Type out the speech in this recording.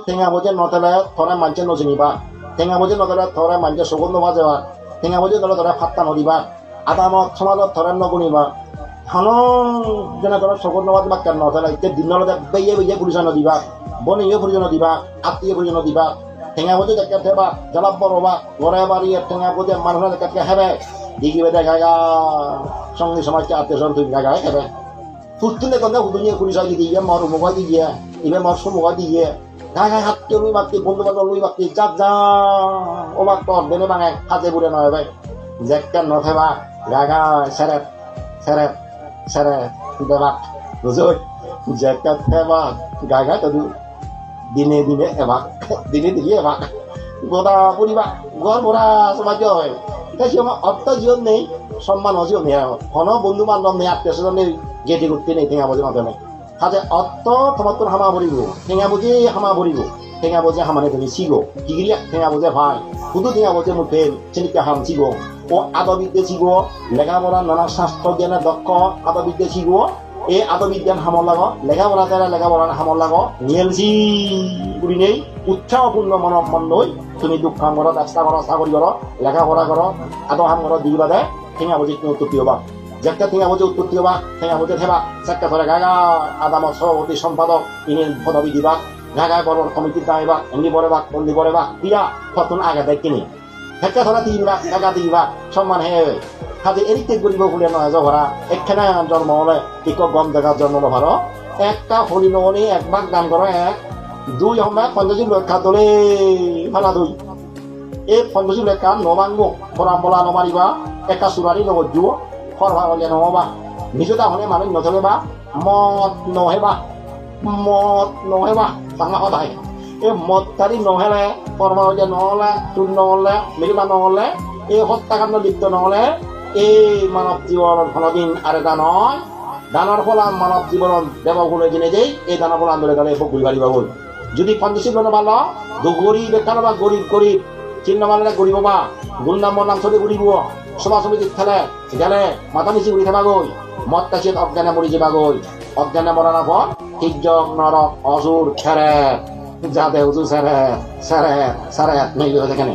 টেঙা বোঝে নতলে থরে মানছে নচিনিবা টেঙা বোঝে নতলে থরে মানছে সগুন নবা যাবা টেঙা বোঝে নলে ধরে ফাত্তা নদিবা আদামত সমাজত থরে নগুনিবা হানো যেনে ধরো সগুন নবা তোমাক কেন নতলে এতিয়া দিনলে বেয়ে বেয়ে পুলিশা নদিবা বনিয়ে পুলিশা নদিবা আত্মীয় পুলিশা নদিবা টেঙা বোঝে দেখে থেবা জ্বালাব বড়বা ঘরে বাড়ি টেঙা বোঝে মানুষের দেখে হেবে দিকিবে দেখা গা সঙ্গে সমাজকে আত্মীয় তুই দেখা হেবে ফুটতুলে গন্ধে হুদুনিয়ে পুলিশা দিয়ে মর মুখা দিয়ে ইবে মর সুমুখা দিয়ে গায়ে হাত কেউ লুই বাকি বন্ধু বান্ধব লুই বাকি চাপ যা ও বাক তোর বেনে বাঙায় হাতে বুড়ে নয় ভাই জ্যাকটা নথেবা গাগা সেরেট সেরেট সেরেট দেবাক বুঝোই জ্যাকটা থেবা গাগা তদু দিনে দিনে এবাক দিনে দিনে এবাক গোটা পরিবার ঘর ভরা সমাজ হয় এটা সময় অর্থ জীবন নেই সম্মান জীবন নেই ঘন বন্ধু বান্ধব নেই আত্মীয় স্বজন নেই গেটি করতে নেই ঠেঙা বোঝে নথে নেই কাজে অর্থ তোমার তোর হামা ভরিব ঠেঙা বুঝে হামা ভরিব ঠেঙা বোঝে হামানে তুমি চিগো কিগিরিয়া ঠেঙা বোঝে ভাই শুধু ঠেঙা বোঝে মুখে চিনিকে হাম চিগো ও আদবিদ্যে চিগো লেখাপড়া নানা শাস্ত্র জ্ঞানে দক্ষ আদবিদ্যে চিগো এই আদবিজ্ঞান হামল লাগ লেখাপড়া তারা লেখাপড়া হামল লাগ নিয়েলছি করি নেই উৎসাহপূর্ণ মন মন নই তুমি দুঃখ হাম করো চেষ্টা করো চাকরি করো লেখাপড়া করো আদর হাম করো দিবা দে ঠেঙা বোঝে তুমি উত্তর দিবা যেটা ঠেঙা বোঝে উত্তর দিবা ঠেঙা বোঝে থেবা চেষ্টা করে গাগা আদামত সভাপতি সম্পাদক ইনি পদবী দিবা গাগায় বড় কমিটির দাঁড়িবা এমনি বড় বাক বন্দি বড় বাক দিয়া কতন আগে দেয় কিনি হেঁচা ধরা দিবা গাগা দিবা সম্মান হে কাজে এরিতে গরিব বলে নয় জহরা একখানে জন্ম হলে টিক গম জায়গা জন্ম ভালো একটা হরি নমনি এক ভাগ দান করো এক দুই আমরা পঞ্চাশ রক্ষা তোলে ফালা দুই এই পঞ্চাশ রেখা নমাঙ্গ ফরাম বলা নমারিবা একটা সুরারি নবজু ফরভা হলে নমবা নিজটা হলে মানুষ নথলেবা মদ নহেবা মদ নহেবা বাংলা কথায় এই মদ তারি নহলে ফরভা হলে নহলে চুর নহলে মেরিবা নহলে এই হত্যাকাণ্ড লিপ্ত নহলে এই মানব জীবনের কোনোদিন আর এটা নয় দানার ফলা মানব জীবন দেবগুণে জেনে যেই এই দানা ফলা আন্দোলন গেলে বকুল বাড়ি বাবুল যদি পঞ্চাশী জন ভালো গরিব বেকার বা গরিব গরিব চিহ্ন মানলে গরিব বা গুন্ডাম নাম চলে গরিব সভা সমিতির খেলে গেলে মাথা নিচি উড়ি থাকা গই মদ কাছে অজ্ঞানে মরি যাবা গই অজ্ঞানে মরার পর হিজক নরক অসুর খেরে যাতে উঁচু সেরে সেরে সেরে নেই সেখানে